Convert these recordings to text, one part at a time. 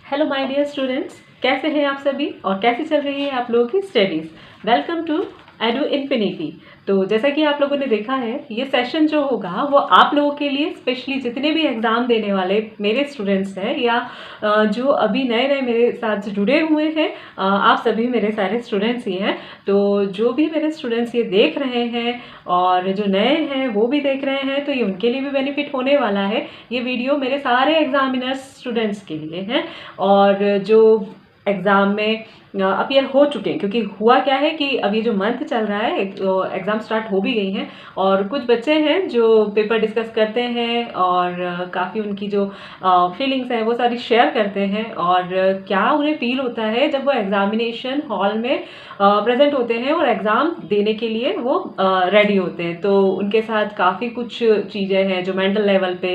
Hello my dear students, कैसे हैं आप सभी और कैसी चल रही है आप लोगों की studies. Welcome to Edu Infinity. तो जैसा कि आप लोगों ने देखा है, ये सेशन जो होगा वो आप लोगों के लिए स्पेशली जितने भी एग्ज़ाम देने वाले मेरे स्टूडेंट्स हैं या जो अभी नए नए मेरे साथ जुड़े हुए हैं, आप सभी मेरे सारे स्टूडेंट्स ही हैं। तो जो भी मेरे स्टूडेंट्स ये देख रहे हैं और जो नए हैं वो भी देख रहे हैं, तो ये उनके लिए भी बेनिफिट होने वाला है। ये वीडियो मेरे सारे एग्जामिनर्स स्टूडेंट्स के लिए हैं और जो एग्ज़ाम में अपीयर हो चुके हैं, क्योंकि हुआ क्या है कि अब ये जो मंथ चल रहा है तो एग्ज़ाम स्टार्ट हो भी गई हैं और कुछ बच्चे हैं जो पेपर डिस्कस करते हैं और काफ़ी उनकी जो फीलिंग्स हैं वो सारी शेयर करते हैं और क्या उन्हें फील होता है जब वो एग्ज़ामिनेशन हॉल में प्रेजेंट होते हैं और एग्ज़ाम देने के लिए वो रेडी होते हैं। तो उनके साथ काफ़ी कुछ चीज़ें हैं जो मेंटल लेवल पे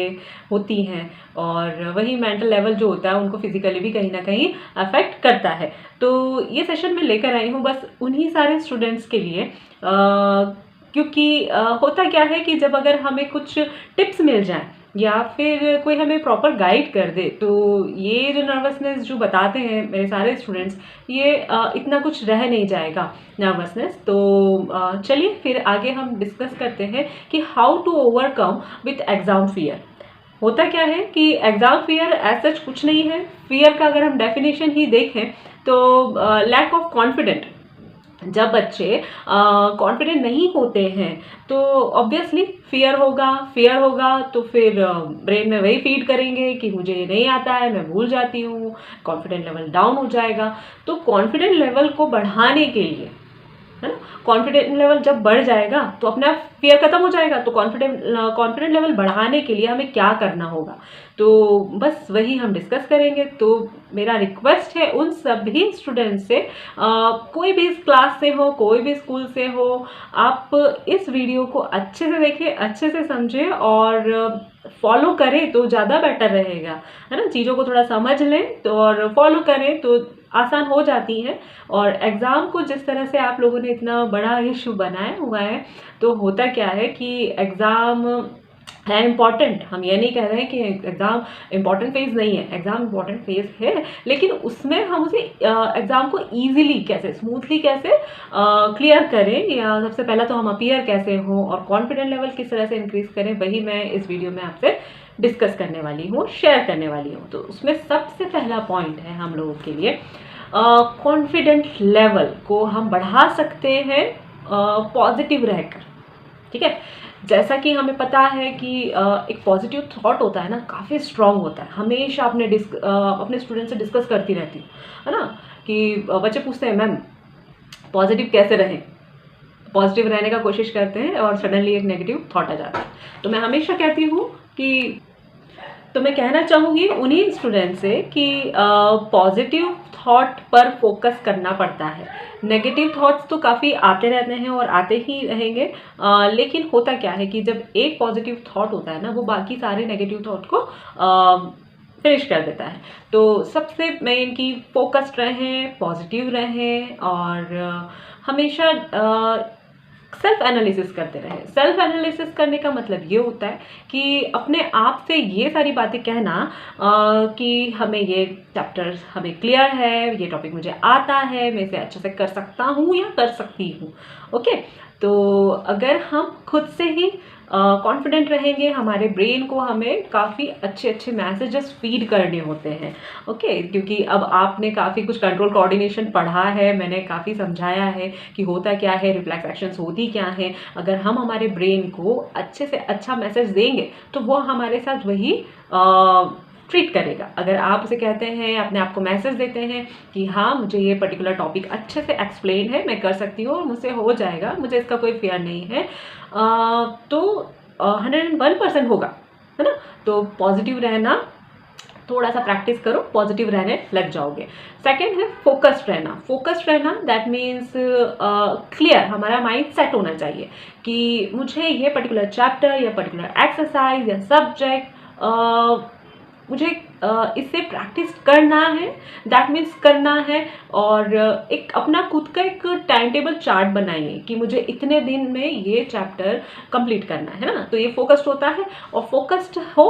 होती हैं और वही मेंटल लेवल जो होता है उनको फिजिकली भी कहीं ना कहीं अफेक्ट करता है। तो ये सेशन मैं लेकर आई हूँ बस उन्हीं सारे स्टूडेंट्स के लिए, क्योंकि होता क्या है कि जब अगर हमें कुछ टिप्स मिल जाए या फिर कोई हमें प्रॉपर गाइड कर दे, तो ये जो नर्वसनेस जो बताते हैं मेरे सारे स्टूडेंट्स, ये इतना कुछ रह नहीं जाएगा नर्वसनेस। तो चलिए फिर आगे हम डिस्कस करते हैं कि how to overcome with exam fear. होता क्या है कि एग्ज़ाम फियर एज सच कुछ नहीं है। फियर का अगर हम डेफिनेशन ही देखें तो लैक ऑफ कॉन्फिडेंट। जब बच्चे कॉन्फिडेंट नहीं होते हैं तो ऑब्वियसली फियर होगा तो फिर ब्रेन में वही फीड करेंगे कि मुझे ये नहीं आता है, मैं भूल जाती हूँ, कॉन्फिडेंट लेवल डाउन हो जाएगा। तो कॉन्फिडेंट लेवल को बढ़ाने के लिए, है ना, कॉन्फिडेंट लेवल जब बढ़ जाएगा तो अपना फियर खत्म हो जाएगा। तो कॉन्फिडेंट लेवल बढ़ाने के लिए हमें क्या करना होगा, तो बस वही हम डिस्कस करेंगे। तो मेरा रिक्वेस्ट है उन सभी स्टूडेंट्स से, कोई भी क्लास से हो, कोई भी स्कूल से हो, आप इस वीडियो को अच्छे से देखें, अच्छे से समझें और फॉलो करें तो ज़्यादा बेटर रहेगा, है ना। चीज़ों को थोड़ा समझ लें तो और फॉलो करें तो आसान हो जाती हैं। और एग्ज़ाम को जिस तरह से आप लोगों ने इतना बड़ा इशू बनाया हुआ है, तो होता क्या है कि एग्ज़ाम है इम्पॉर्टेंट। हम ये नहीं कह रहे हैं कि एग्ज़ाम इम्पॉर्टेंट फेज़ नहीं है, एग्ज़ाम इम्पॉर्टेंट फेज़ है, लेकिन उसमें हम उसे एग्ज़ाम को ईजिली कैसे, स्मूथली कैसे क्लियर करें, या सबसे पहला तो हम अपीयर कैसे हों और कॉन्फिडेंट लेवल किस तरह से इंक्रीज़ करें, वही मैं इस वीडियो में आपसे डिस्कस करने वाली हूँ, शेयर करने वाली हूँ। तो उसमें सबसे पहला पॉइंट है हम लोगों के लिए, कॉन्फिडेंट लेवल को हम बढ़ा सकते हैं पॉजिटिव रहकर। ठीक है, जैसा कि हमें पता है कि एक पॉजिटिव थॉट होता है ना, काफ़ी स्ट्रांग होता है। हमेशा अपने स्टूडेंट से डिस्कस करती रहती हूँ, है ना, कि बच्चे पूछते हैं मैम पॉजिटिव कैसे रहें, पॉजिटिव रहने का कोशिश करते हैं और सडनली एक नेगेटिव थॉट आ जाता है। तो मैं हमेशा कहती हूँ कि, तो मैं कहना चाहूँगी उन्हीं स्टूडेंट से कि पॉजिटिव थॉट पर फोकस करना पड़ता है। नेगेटिव थॉट्स तो काफ़ी आते रहते हैं और आते ही रहेंगे, लेकिन होता क्या है कि जब एक पॉजिटिव थॉट होता है ना, वो बाकी सारे नेगेटिव थॉट को फिनिश कर देता है। तो सबसे मेन की फोकस्ड रहें, पॉजिटिव रहें और हमेशा सेल्फ एनालिसिस करते रहें। सेल्फ एनालिसिस करने का मतलब ये होता है कि अपने आप से ये सारी बातें कहना कि हमें ये चैप्टर हमें क्लियर है, ये टॉपिक मुझे आता है, मैं इसे अच्छे से कर सकता हूँ या कर सकती हूँ। ओके, तो अगर हम खुद से ही कॉन्फिडेंट रहेंगे, हमारे ब्रेन को हमें काफ़ी अच्छे अच्छे मैसेजेस फीड करने होते हैं। ओके, क्योंकि अब आपने काफ़ी कुछ कंट्रोल कोऑर्डिनेशन पढ़ा है, मैंने काफ़ी समझाया है कि होता क्या है, रिफ्लेक्स एक्शंस होती क्या हैं। अगर हम हमारे ब्रेन को अच्छे से अच्छा मैसेज देंगे तो वो हमारे साथ वही ट्रीट करेगा। अगर आप उसे कहते हैं, अपने आप को मैसेज देते हैं कि हाँ मुझे ये पर्टिकुलर टॉपिक अच्छे से एक्सप्लेन है, मैं कर सकती हूँ और मुझसे हो जाएगा, मुझे इसका कोई फियर नहीं है, तो 101% होगा, है ना। तो पॉजिटिव रहना, थोड़ा सा प्रैक्टिस करो, पॉजिटिव रहने लग जाओगे। सेकंड है फोकस्ड रहना। फोकस्ड रहना दैट मीन्स क्लियर, हमारा माइंड सेट होना चाहिए कि मुझे ये पर्टिकुलर चैप्टर या पर्टिकुलर एक्सरसाइज या सब्जेक्ट मुझे इससे प्रैक्टिस करना है, दैट मीन्स करना है। और एक अपना खुद का एक टाइम टेबल चार्ट बनाइए कि मुझे इतने दिन में ये चैप्टर कंप्लीट करना है ना। तो ये फोकस्ड होता है, और फोकस्ड हो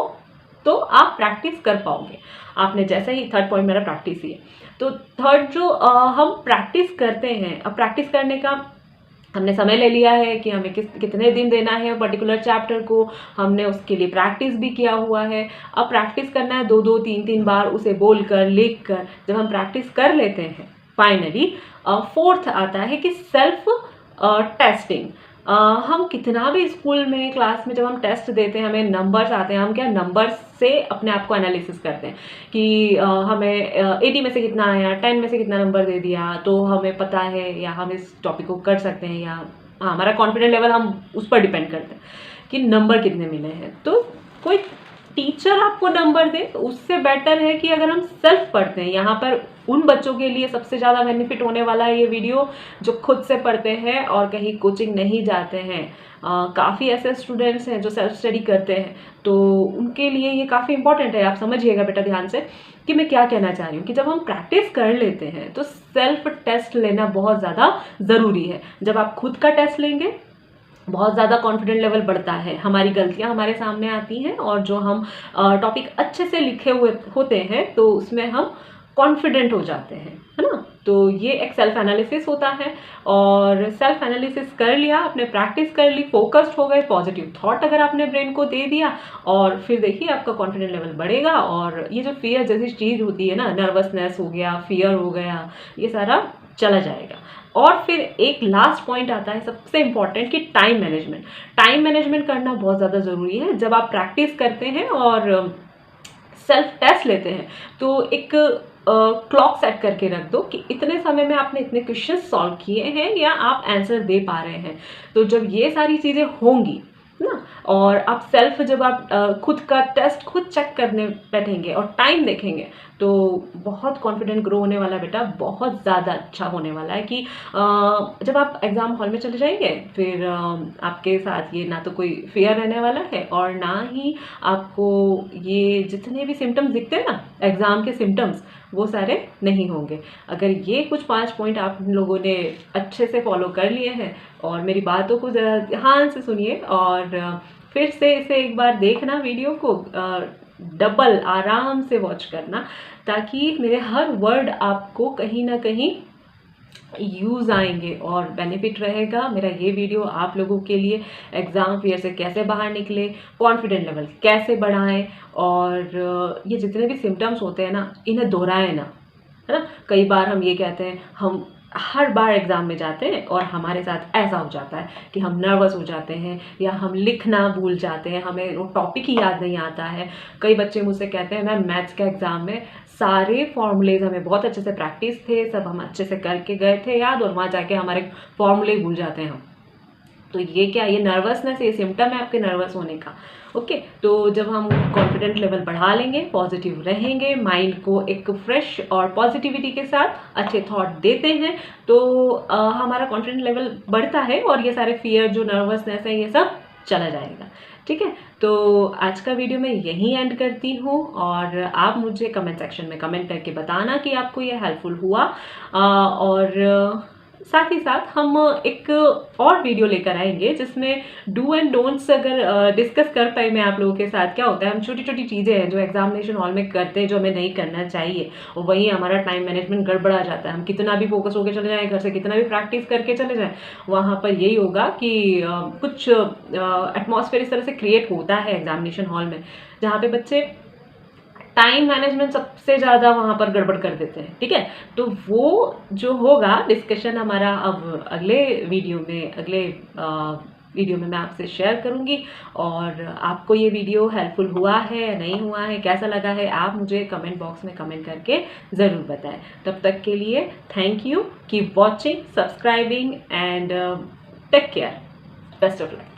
तो आप प्रैक्टिस कर पाओगे। आपने जैसे ही थर्ड पॉइंट मेरा प्रैक्टिस ही है, तो थर्ड जो हम प्रैक्टिस करते हैं, अब प्रैक्टिस करने का हमने समय ले लिया है कि हमें कितने दिन देना है पर्टिकुलर चैप्टर को, हमने उसके लिए प्रैक्टिस भी किया हुआ है। अब प्रैक्टिस करना है 2-2 3-3 बार उसे बोलकर, लिख कर। जब हम प्रैक्टिस कर लेते हैं फाइनली फोर्थ आता है कि सेल्फ टेस्टिंग। हम कितना भी स्कूल में, क्लास में जब हम टेस्ट देते हैं, हमें नंबर्स आते हैं, हम क्या नंबर्स से अपने आप को एनालिसिस करते हैं कि हमें 80 में से कितना आया, 10 में से कितना नंबर दे दिया, तो हमें पता है या हम इस टॉपिक को कर सकते हैं, या हमारा कॉन्फिडेंस लेवल हम उस पर डिपेंड करते हैं कि नंबर कितने मिले हैं। तो कोई टीचर आपको नंबर दे, उससे बेटर है कि अगर हम सेल्फ पढ़ते हैं। यहाँ पर उन बच्चों के लिए सबसे ज़्यादा बेनिफिट होने वाला है ये वीडियो जो खुद से पढ़ते हैं और कहीं कोचिंग नहीं जाते हैं। काफ़ी ऐसे स्टूडेंट्स हैं जो सेल्फ स्टडी करते हैं, तो उनके लिए ये काफ़ी इंपॉर्टेंट है। आप समझिएगा बेटा ध्यान से कि मैं क्या कहना चाह रही हूँ, कि जब हम प्रैक्टिस कर लेते हैं तो सेल्फ टेस्ट लेना बहुत ज़्यादा ज़रूरी है। जब आप खुद का टेस्ट लेंगे, बहुत ज़्यादा कॉन्फिडेंट लेवल बढ़ता है, हमारी गलतियां हमारे सामने आती हैं, और जो हम टॉपिक अच्छे से लिखे हुए होते हैं तो उसमें हम कॉन्फिडेंट हो जाते हैं, है ना। तो ये एक सेल्फ एनालिसिस होता है, और सेल्फ एनालिसिस कर लिया, आपने प्रैक्टिस कर ली, फोकस्ड हो गए, पॉजिटिव थॉट अगर आपने ब्रेन को दे दिया, और फिर देखिए आपका कॉन्फिडेंट लेवल बढ़ेगा। और ये जो फियर जैसी चीज़ होती है ना, नर्वसनेस हो गया, फियर हो गया, ये सारा चला जाएगा। और फिर एक लास्ट पॉइंट आता है सबसे इम्पॉर्टेंट, कि टाइम मैनेजमेंट। टाइम मैनेजमेंट करना बहुत ज़्यादा ज़रूरी है। जब आप प्रैक्टिस करते हैं और सेल्फ टेस्ट लेते हैं तो एक क्लॉक सेट करके रख दो कि इतने समय में आपने इतने क्वेश्चन सॉल्व किए हैं या आप आंसर दे पा रहे हैं। तो जब ये सारी चीज़ें होंगी ना, और आप सेल्फ, जब आप खुद का टेस्ट खुद चेक करने बैठेंगे और टाइम देखेंगे, तो बहुत कॉन्फिडेंट ग्रो होने वाला बेटा, बहुत ज़्यादा अच्छा होने वाला है। कि जब आप एग्ज़ाम हॉल में चले जाएंगे, फिर आपके साथ ये ना तो कोई फेयर रहने वाला है, और ना ही आपको ये जितने भी सिम्टम्स दिखते हैं ना एग्ज़ाम के सिम्टम्स, वो सारे नहीं होंगे। अगर ये कुछ 5 पॉइंट आप लोगों ने अच्छे से फॉलो कर लिए हैं, और मेरी बातों को ज़रा ध्यान से सुनिए, और फिर से इसे एक बार देखना, वीडियो को डबल आराम से वॉच करना, ताकि मेरे हर वर्ड आपको कहीं ना कहीं यूज़ आएंगे और बेनिफिट रहेगा मेरा ये वीडियो आप लोगों के लिए। एग्ज़ाम फियर से कैसे बाहर निकले, कॉन्फिडेंट लेवल कैसे बढ़ाएं, और ये जितने भी सिम्टम्स होते हैं ना, इन्हें दोहराएं ना, है ना। कई बार हम ये कहते हैं, हम हर बार एग्ज़ाम में जाते हैं और हमारे साथ ऐसा हो जाता है कि हम नर्वस हो जाते हैं, या हम लिखना भूल जाते हैं, हमें वो टॉपिक ही याद नहीं आता है। कई बच्चे मुझसे कहते हैं, मैम मैथ्स का एग्ज़ाम में सारे फॉर्मूलेज हमें बहुत अच्छे से प्रैक्टिस थे, सब हम अच्छे से करके गए थे याद, और वहाँ जाके हमारे फॉर्मूले भूल जाते हैं हम। तो ये क्या, ये नर्वसनेस, ये सिम्टम है आपके नर्वस होने का। ओके, तो जब हम कॉन्फिडेंट लेवल बढ़ा लेंगे, पॉजिटिव रहेंगे, माइंड को एक फ्रेश और पॉजिटिविटी के साथ अच्छे थॉट देते हैं, तो हमारा कॉन्फिडेंट लेवल बढ़ता है, और ये सारे फियर, जो नर्वसनेस है, ये सब चला जाएगा। ठीक है, तो आज का वीडियो मैं यहीं एंड करती हूँ, और आप मुझे कमेंट सेक्शन में कमेंट करके बताना कि आपको ये हेल्पफुल हुआ। और साथ ही साथ हम एक और वीडियो लेकर आएंगे जिसमें डू एंड डोंट्स अगर डिस्कस कर पाए मैं आप लोगों के साथ। क्या होता है, हम छोटी छोटी चीज़ें हैं जो एग्जामिनेशन हॉल में करते हैं, जो हमें नहीं करना चाहिए, और वहीं हमारा टाइम मैनेजमेंट गड़बड़ा जाता है। हम कितना भी फोकस होकर चले जाएँ, घर से कितना भी प्रैक्टिस करके चले जाएँ, वहाँ पर यही होगा कि कुछ एटमॉस्फेयर इस तरह से क्रिएट होता है एग्जामिनेशन हॉल में, जहाँ पे बच्चे टाइम मैनेजमेंट सबसे ज़्यादा वहाँ पर गड़बड़ कर देते हैं। ठीक है, तो वो जो होगा डिस्कशन हमारा अब अगले वीडियो में मैं आपसे शेयर करूँगी। और आपको ये वीडियो हेल्पफुल हुआ है या नहीं हुआ है, कैसा लगा है, आप मुझे कमेंट बॉक्स में कमेंट करके ज़रूर बताएं। तब तक के लिए thank you, keep watching, subscribing, and take care, best of luck.